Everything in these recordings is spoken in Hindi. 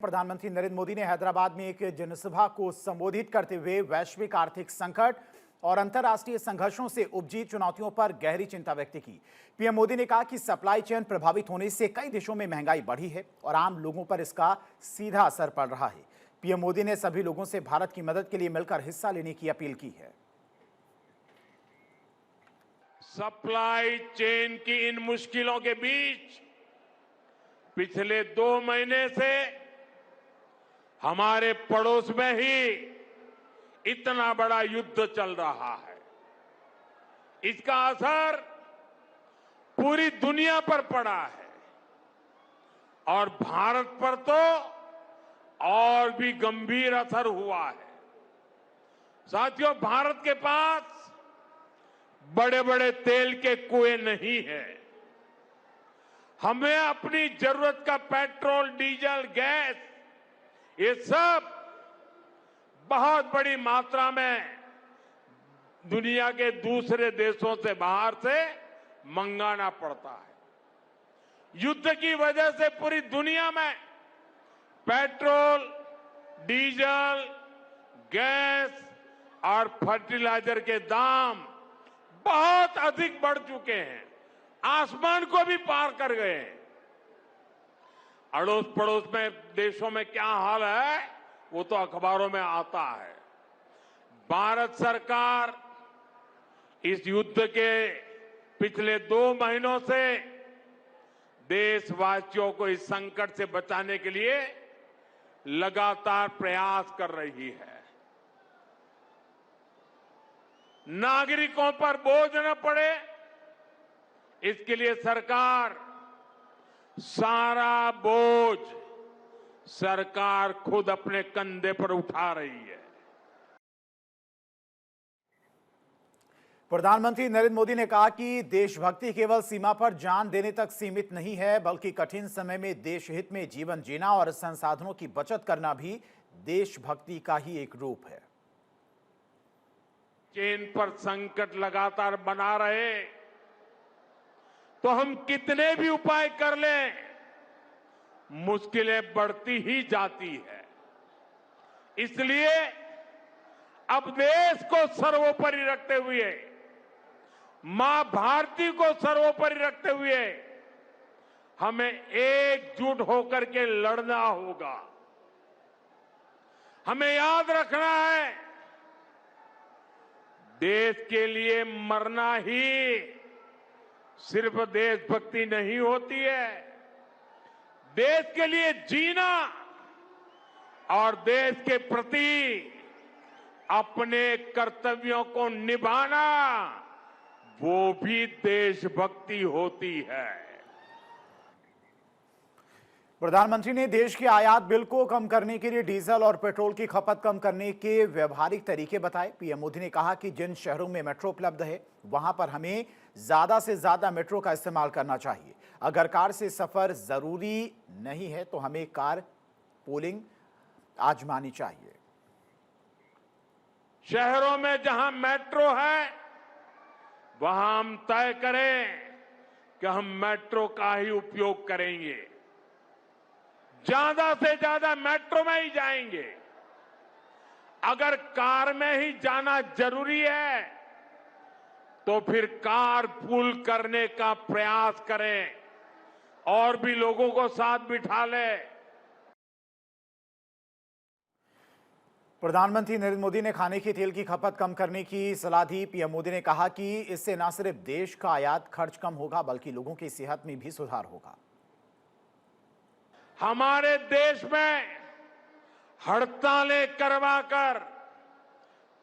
प्रधानमंत्री नरेंद्र मोदी ने हैदराबाद में एक जनसभा को संबोधित करते हुए वैश्विक आर्थिक संकट और अंतर्राष्ट्रीय संघर्षों से उपजी चुनौतियों पर गहरी चिंता व्यक्त की। पीएम मोदी ने कहा कि सप्लाई चेन प्रभावित होने से कई देशों में महंगाई बढ़ी है और आम लोगों पर इसका सीधा असर पड़ रहा है। पीएम मोदी ने सभी लोगों से भारत की मदद के लिए मिलकर हिस्सा लेने की अपील की है। सप्लाई चेन की इन मुश्किलों के बीच पिछले 2 महीने से हमारे पड़ोस में ही इतना बड़ा युद्ध चल रहा है। इसका असर पूरी दुनिया पर पड़ा है और भारत पर तो और भी गंभीर असर हुआ है। साथियों, भारत के पास बड़े बड़े तेल के कुएं नहीं है। हमें अपनी जरूरत का पेट्रोल, डीजल, गैस, ये सब बहुत बड़ी मात्रा में दुनिया के दूसरे देशों से, बाहर से मंगाना पड़ता है। युद्ध की वजह से पूरी दुनिया में पेट्रोल, डीजल, गैस और फर्टिलाइजर के दाम बहुत अधिक बढ़ चुके हैं, आसमान को भी पार कर गए हैं। अड़ोस पड़ोस में देशों में क्या हाल है वो तो अखबारों में आता है। भारत सरकार इस युद्ध के पिछले 2 महीनों से देशवासियों को इस संकट से बचाने के लिए लगातार प्रयास कर रही है। नागरिकों पर बोझ न पड़े, इसके लिए सरकार सारा बोझ सरकार खुद अपने कंधे पर उठा रही है। प्रधानमंत्री नरेंद्र मोदी ने कहा कि देशभक्ति केवल सीमा पर जान देने तक सीमित नहीं है, बल्कि कठिन समय में देश हित में जीवन जीना और संसाधनों की बचत करना भी देशभक्ति का ही एक रूप है। चेन पर संकट लगातार बना रहे तो हम कितने भी उपाय कर लें, मुश्किलें बढ़ती ही जाती है। इसलिए अब देश को सर्वोपरि रखते हुए, मां भारती को सर्वोपरि रखते हुए हमें एकजुट होकर के लड़ना होगा। हमें याद रखना है, देश के लिए मरना ही सिर्फ देशभक्ति नहीं होती है, देश के लिए जीना और देश के प्रति अपने कर्तव्यों को निभाना, वो भी देशभक्ति होती है। प्रधानमंत्री ने देश के आयात बिल को कम करने के लिए डीजल और पेट्रोल की खपत कम करने के व्यवहारिक तरीके बताए। पीएम मोदी ने कहा कि जिन शहरों में मेट्रो उपलब्ध है वहां पर हमें ज्यादा से ज्यादा मेट्रो का इस्तेमाल करना चाहिए। अगर कार से सफर जरूरी नहीं है तो हमें कार पूलिंग आजमानी चाहिए। शहरों में जहां मेट्रो है वहां हम तय करें कि हम मेट्रो का ही उपयोग करेंगे, ज्यादा से ज्यादा मेट्रो में ही जाएंगे। अगर कार में ही जाना जरूरी है तो फिर कार पूल करने का प्रयास करें और भी लोगों को साथ बिठा लें। प्रधानमंत्री नरेंद्र मोदी ने खाने के तेल की खपत कम करने की सलाह दी। पीएम मोदी ने कहा कि इससे न सिर्फ देश का आयात खर्च कम होगा बल्कि लोगों की सेहत में भी सुधार होगा। हमारे देश में हड़तालें करवाकर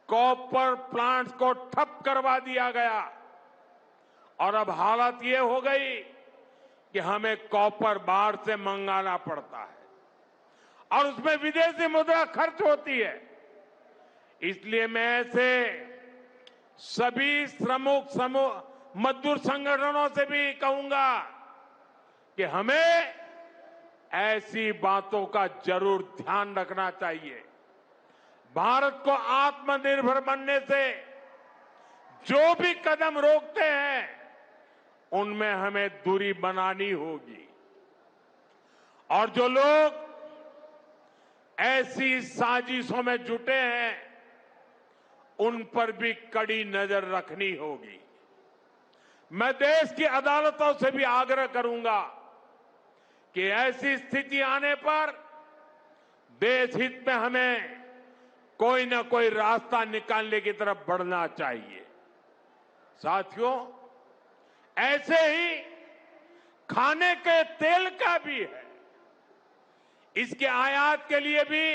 कॉपर प्लांट्स को ठप करवा दिया गया और अब हालत ये हो गई कि हमें कॉपर बाहर से मंगाना पड़ता है और उसमें विदेशी मुद्रा खर्च होती है। इसलिए मैं ऐसे सभी श्रमिक समूह, मजदूर संगठनों से भी कहूंगा कि हमें ऐसी बातों का जरूर ध्यान रखना चाहिए। भारत को आत्मनिर्भर बनने से जो भी कदम रोकते हैं उनमें हमें दूरी बनानी होगी और जो लोग ऐसी साजिशों में जुटे हैं, उन पर भी कड़ी नजर रखनी होगी। मैं देश की अदालतों से भी आग्रह करूंगा कि ऐसी स्थिति आने पर देश हित में हमें कोई ना कोई रास्ता निकालने की तरफ बढ़ना चाहिए। साथियों, ऐसे ही खाने के तेल का भी है। इसके आयात के लिए भी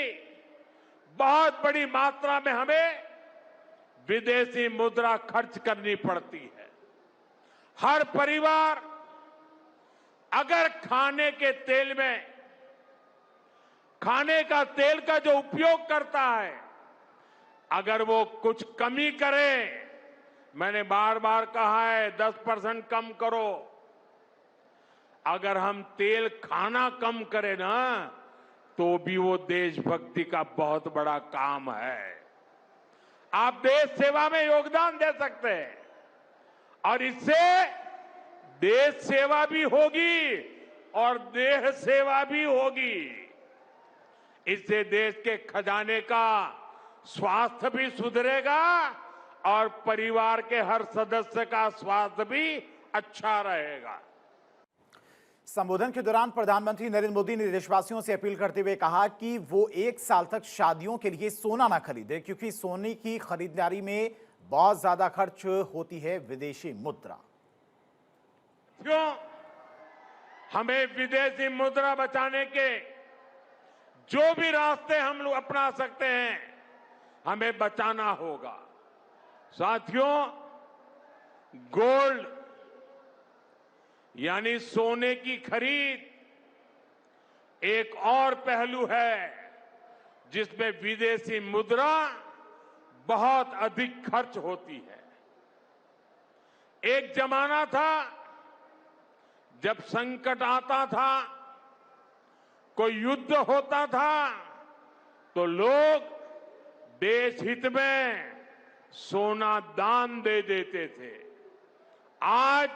बहुत बड़ी मात्रा में हमें विदेशी मुद्रा खर्च करनी पड़ती है। हर परिवार अगर खाने के तेल में खाने का तेल का जो उपयोग करता है, अगर वो कुछ कमी करे, मैंने बार बार कहा है 10% कम करो। अगर हम तेल खाना कम करें ना, तो भी वो देशभक्ति का बहुत बड़ा काम है। आप देश सेवा में योगदान दे सकते हैं और इससे देश सेवा भी होगी और देह सेवा भी होगी। इससे देश के खजाने का स्वास्थ्य भी सुधरेगा और परिवार के हर सदस्य का स्वास्थ्य भी अच्छा रहेगा। संबोधन के दौरान प्रधानमंत्री नरेंद्र मोदी ने देशवासियों से अपील करते हुए कहा कि वो 1 साल तक शादियों के लिए सोना ना खरीदे, क्योंकि सोने की खरीदारी में बहुत ज्यादा खर्च होती है विदेशी मुद्रा। क्यों हमें विदेशी मुद्रा बचाने के जो भी रास्ते हम लोग अपना सकते हैं, हमें बचाना होगा। साथियों, गोल्ड यानी सोने की खरीद एक और पहलू है जिसमें विदेशी मुद्रा बहुत अधिक खर्च होती है। एक जमाना था जब संकट आता था, कोई युद्ध होता था, तो लोग देश हित में सोना दान दे देते थे। आज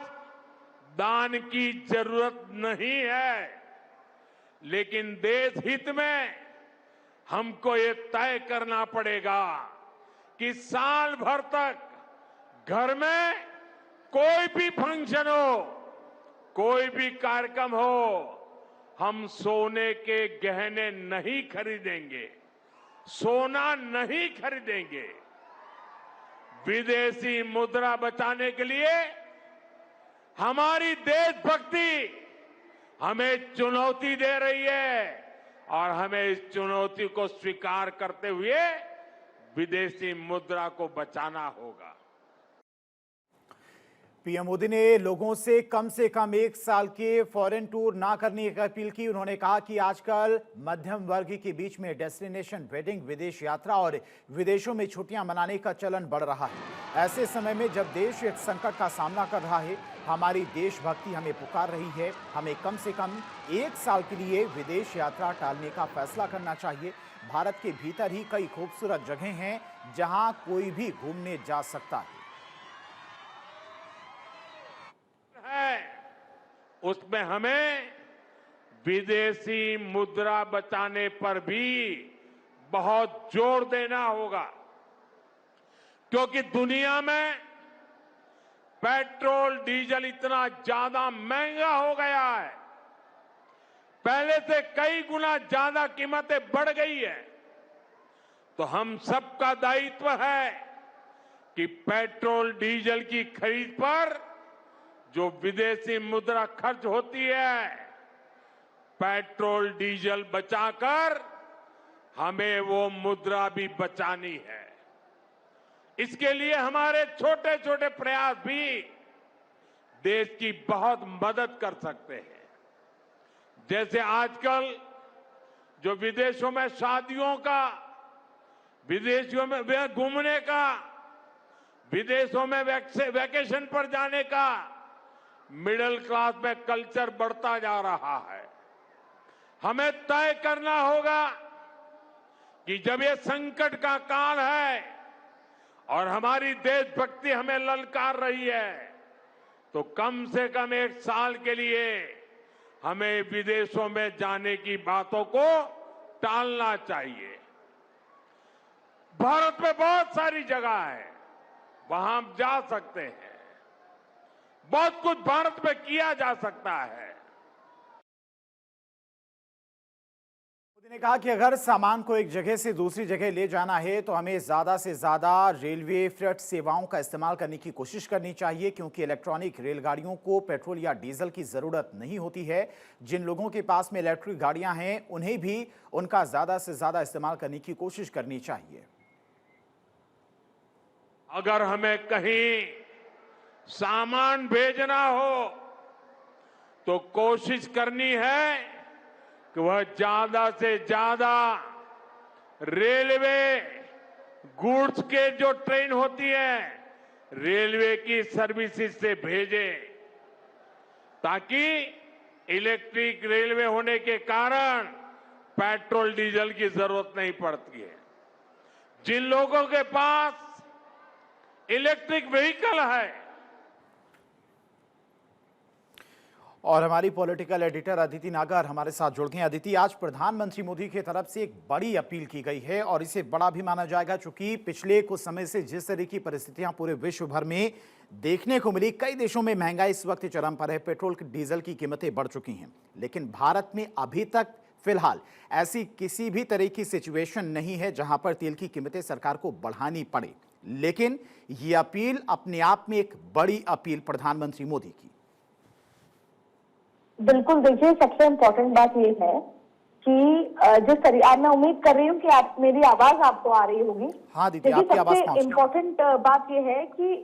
दान की जरूरत नहीं है, लेकिन देश हित में हमको ये तय करना पड़ेगा कि साल भर तक घर में कोई भी फंक्शन हो, कोई भी कार्यक्रम हो, हम सोने के गहने नहीं खरीदेंगे, सोना नहीं खरीदेंगे। विदेशी मुद्रा बचाने के लिए हमारी देशभक्ति हमें चुनौती दे रही है और हमें इस चुनौती को स्वीकार करते हुए विदेशी मुद्रा को बचाना होगा। पीएम मोदी ने लोगों से कम 1 साल के फॉरेन टूर ना करने की अपील की। उन्होंने कहा कि आजकल मध्यम वर्ग के बीच में डेस्टिनेशन वेडिंग, विदेश यात्रा और विदेशों में छुट्टियां मनाने का चलन बढ़ रहा है। ऐसे समय में जब देश एक संकट का सामना कर रहा है, हमारी देशभक्ति हमें पुकार रही है। हमें कम से कम 1 साल के लिए विदेश यात्रा टालने का फैसला करना चाहिए। भारत के भीतर ही कई खूबसूरत जगह हैं जहां कोई भी घूमने जा सकता है। उसमें हमें विदेशी मुद्रा बचाने पर भी बहुत जोर देना होगा, क्योंकि दुनिया में पेट्रोल डीजल इतना ज्यादा महंगा हो गया है, पहले से कई गुना ज्यादा कीमतें बढ़ गई है। तो हम सबका दायित्व है कि पेट्रोल डीजल की खरीद पर जो विदेशी मुद्रा खर्च होती है, पेट्रोल डीजल बचाकर हमें वो मुद्रा भी बचानी है। इसके लिए हमारे छोटे छोटे प्रयास भी देश की बहुत मदद कर सकते हैं। जैसे आजकल जो विदेशों में शादियों का, विदेशों में घूमने का, विदेशों में वैकेशन पर जाने का मिडिल क्लास में कल्चर बढ़ता जा रहा है। हमें तय करना होगा कि जब ये संकट का काल है और हमारी देशभक्ति हमें ललकार रही है, तो कम से कम 1 साल के लिए हमें विदेशों में जाने की बातों को टालना चाहिए। भारत में बहुत सारी जगह है, वहां हम जा सकते हैं। बहुत कुछ भारत में किया जा सकता है। मोदी ने कहा कि अगर सामान को एक जगह से दूसरी जगह ले जाना है तो हमें ज्यादा से ज्यादा रेलवे फ्रेट सेवाओं का इस्तेमाल करने की कोशिश करनी चाहिए, क्योंकि इलेक्ट्रॉनिक रेलगाड़ियों को पेट्रोल या डीजल की जरूरत नहीं होती है। जिन लोगों के पास में इलेक्ट्रिक गाड़ियां हैं उन्हें भी उनका ज्यादा से ज्यादा इस्तेमाल करने की कोशिश करनी चाहिए। अगर हमें कहीं सामान भेजना हो तो कोशिश करनी है कि वह ज्यादा से ज्यादा रेलवे गुड्स के जो ट्रेन होती है रेलवे की सर्विसेज से भेजे, ताकि इलेक्ट्रिक रेलवे होने के कारण पेट्रोल डीजल की जरूरत नहीं पड़ती है। जिन लोगों के पास इलेक्ट्रिक व्हीकल है। और हमारी पॉलिटिकल एडिटर अदिति नागर हमारे साथ जुड़ गए हैं। अदिति, आज प्रधानमंत्री मोदी की तरफ से एक बड़ी अपील की गई है और इसे बड़ा भी माना जाएगा, क्योंकि पिछले कुछ समय से जिस तरह की परिस्थितियां पूरे विश्व भर में देखने को मिली, कई देशों में महंगाई इस वक्त चरम पर है, पेट्रोल डीजल की कीमतें बढ़ चुकी हैं, लेकिन भारत में अभी तक फिलहाल ऐसी किसी भी तरह की सिचुएशन नहीं है जहां पर तेल की कीमतें सरकार को बढ़ानी पड़े। लेकिन ये अपील अपने आप में एक बड़ी अपील प्रधानमंत्री मोदी की। बिल्कुल, देखिए सबसे इम्पोर्टेंट बात ये है कि जिस तरह मैं उम्मीद कर रही हूँ कि आप मेरी आवाज आपको आ रही होगी। हाँ दीदी, आपकी आवाज पहुंच रही है। सबसे इम्पोर्टेंट बात ये है कि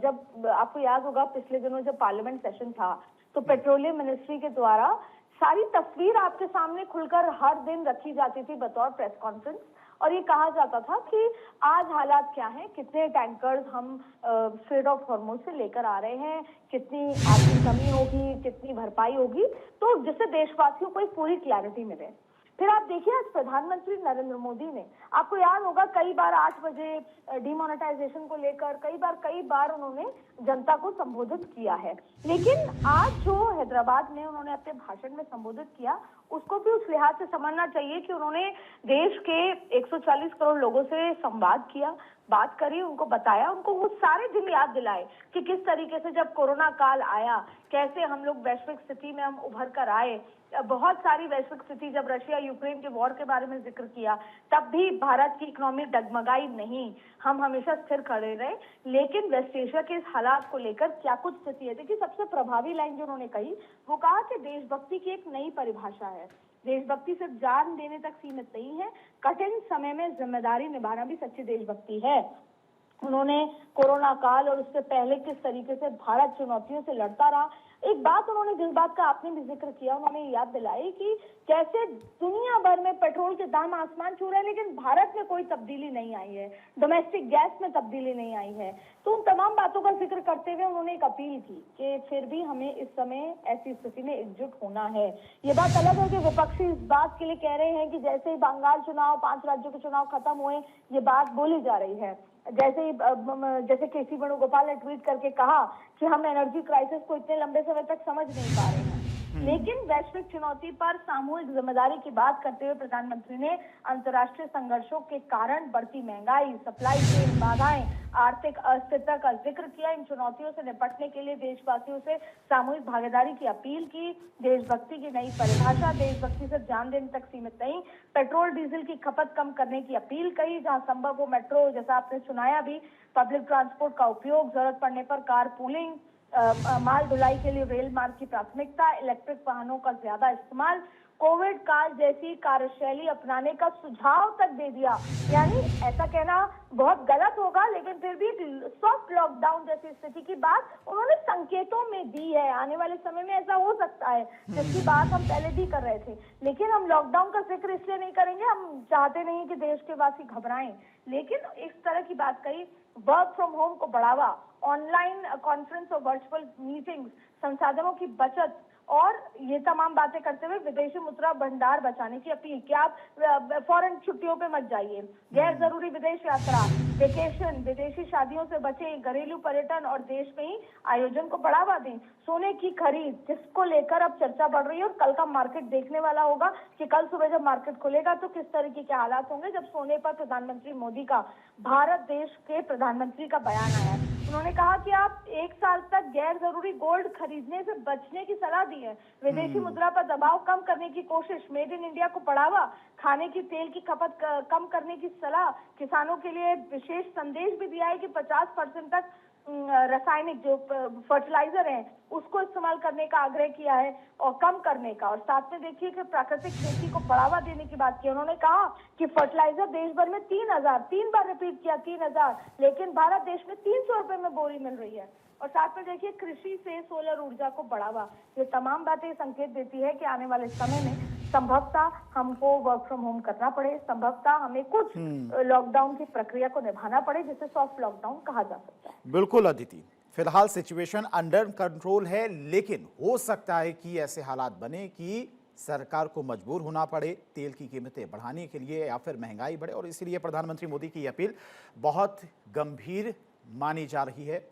जब आपको याद होगा पिछले दिनों जब पार्लियामेंट सेशन था तो पेट्रोलियम मिनिस्ट्री के द्वारा सारी तस्वीर आपके सामने खुलकर हर दिन रखी जाती थी बतौर प्रेस कॉन्फ्रेंस, और ये कहा जाता था कि आज हालात क्या हैं, कितने टैंकर्स हम स्ट्रेट ऑफ हॉर्मुज से लेकर आ रहे हैं, कितनी आर्थिक कमी होगी, कितनी भरपाई होगी, तो जिससे देशवासियों को एक पूरी क्लैरिटी मिले। फिर आप देखिए आज प्रधानमंत्री नरेंद्र मोदी ने, आपको याद होगा कई बार 8 बजे डिमोनेटाइजेशन को लेकर कई बार उन्होंने जनता को संबोधित किया है, लेकिन आज जो हैदराबाद में उन्होंने अपने भाषण में संबोधित किया उसको भी उस लिहाज से समझना चाहिए कि उन्होंने देश के 140 करोड़ लोगों से संवाद किया, बात करी, उनको बताया, उनको वो सारे दिन याद दिलाए कि किस तरीके से जब कोरोना काल आया कैसे हम लोग वैश्विक स्थिति में हम उभर कर आए। बहुत सारी वैश्विक स्थिति, जब रशिया यूक्रेन के वॉर के बारे में जिक्र किया तब भी भारत की इकोनॉमी डगमगाई नहीं, हम हमेशा स्थिर खड़े रहे। लेकिन वेस्ट एशिया के इस हालात को लेकर क्या कुछ स्थिति है, देखिए सबसे प्रभावी लाइन जो उन्होंने कही वो कहा कि देशभक्ति की एक नई परिभाषा है। देशभक्ति सिर्फ जान देने तक सीमित नहीं है, कठिन समय में जिम्मेदारी निभाना भी सच्ची देशभक्ति है। उन्होंने कोरोना काल और उससे पहले किस तरीके से भारत चुनौतियों से लड़ता रहा, एक बात उन्होंने जिस बात का आपने भी जिक्र किया, उन्होंने याद दिलाई कि कैसे दुनिया भर में पेट्रोल के दाम आसमान छू रहे हैं लेकिन भारत में कोई तब्दीली नहीं आई है, डोमेस्टिक गैस में तब्दीली नहीं आई है। तो उन तमाम बातों का जिक्र करते हुए उन्होंने एक अपील की कि फिर भी हमें इस समय ऐसी स्थिति में एकजुट होना है। ये बात अलग है कि विपक्षी इस बात के लिए कह रहे हैं कि जैसे ही बंगाल चुनाव, 5 राज्यों के चुनाव खत्म हुए, ये बात बोली जा रही है। जैसे केसी वेणुगोपाल ने ट्वीट करके कहा कि हम एनर्जी क्राइसिस को इतने लंबे समय तक समझ नहीं पा रहे हैं। लेकिन वैश्विक चुनौती पर सामूहिक जिम्मेदारी की बात करते हुए प्रधानमंत्री ने अंतर्राष्ट्रीय संघर्षों के कारण बढ़ती महंगाई, सप्लाई चेन बाधाएं, आर्थिक अस्थिरता का जिक्र किया। इन चुनौतियों से निपटने के लिए देशवासियों से सामूहिक भागीदारी की अपील की। देशभक्ति की नई परिभाषा, देशभक्ति से जान देने तक सीमित नहीं, पेट्रोल डीजल की खपत कम करने की अपील कही, जहां संभव हो मेट्रो, जैसा आपने सुनाया भी, पब्लिक ट्रांसपोर्ट का उपयोग, जरूरत पड़ने पर कार पूलिंग, माल ढुलाई के लिए रेल मार्ग की प्राथमिकता, इलेक्ट्रिक वाहनों का ज्यादा इस्तेमाल, कोविड काल जैसी कार्यशैली अपनाने का सुझाव तक दे दिया। यानी ऐसा कहना बहुत गलत होगा, लेकिन फिर भी सॉफ्ट लॉकडाउन जैसी स्थिति की बात उन्होंने संकेतों में दी है। आने वाले समय में ऐसा हो सकता है, जिसकी बात हम पहले भी कर रहे थे, लेकिन हम लॉकडाउन का जिक्र इसलिए नहीं करेंगे, हम चाहते नहीं कि देश के वासी घबराएं। लेकिन इस तरह की बात कही, वर्क फ्रॉम होम को बढ़ावा, ऑनलाइन कॉन्फ्रेंस और वर्चुअल मीटिंग्स, संसाधनों की बचत और ये तमाम बातें करते हुए विदेशी मुद्रा भंडार बचाने की अपील कि आप फॉरेन छुट्टियों पे मत जाइए, गैर जरूरी विदेश यात्रा, वेकेशन, विदेशी शादियों से बचें, घरेलू पर्यटन और देश में ही आयोजन को बढ़ावा दें। सोने की खरीद जिसको लेकर अब चर्चा बढ़ रही है और कल का मार्केट देखने वाला होगा कि कल सुबह जब मार्केट खुलेगा तो किस तरीके के हालात होंगे जब सोने पर प्रधानमंत्री मोदी का, भारत देश के प्रधानमंत्री का बयान आया है। उन्होंने कहा कि आप 1 साल तक गैर जरूरी गोल्ड खरीदने से बचने की सलाह दी है, विदेशी मुद्रा पर दबाव कम करने की कोशिश, मेड इन इंडिया को बढ़ावा, खाने की तेल की खपत कम करने की सलाह, किसानों के लिए विशेष संदेश भी दिया है कि 50% तक रासायनिक जो फर्टिलाइजर है उसको इस्तेमाल करने का आग्रह किया है और कम करने का। और साथ में देखिए कि प्राकृतिक खेती को बढ़ावा देने की बात की। उन्होंने कहा कि फर्टिलाइजर देश भर में 3 बार रिपीट किया 3000, लेकिन भारत देश में 300 रुपए में बोरी मिल रही है। और साथ में देखिए कृषि से सोलर ऊर्जा को बढ़ावा। ये तमाम बातें संकेत देती है कि आने वाले समय में संभवतः हमको वर्क फ्रॉम होम करना पड़े, संभवतः हमें कुछ लॉकडाउन की प्रक्रिया को निभाना पड़े जिसे सॉफ्ट लॉकडाउन कहा जा सकता है। बिल्कुल अदिति, फिलहाल सिचुएशन अंडर कंट्रोल है, लेकिन हो सकता है कि ऐसे हालात बने कि सरकार को मजबूर होना पड़े तेल की कीमतें बढ़ाने के लिए या फिर महंगाई बढ़े, और इसीलिए प्रधानमंत्री मोदी की अपील बहुत गंभीर मानी जा रही है।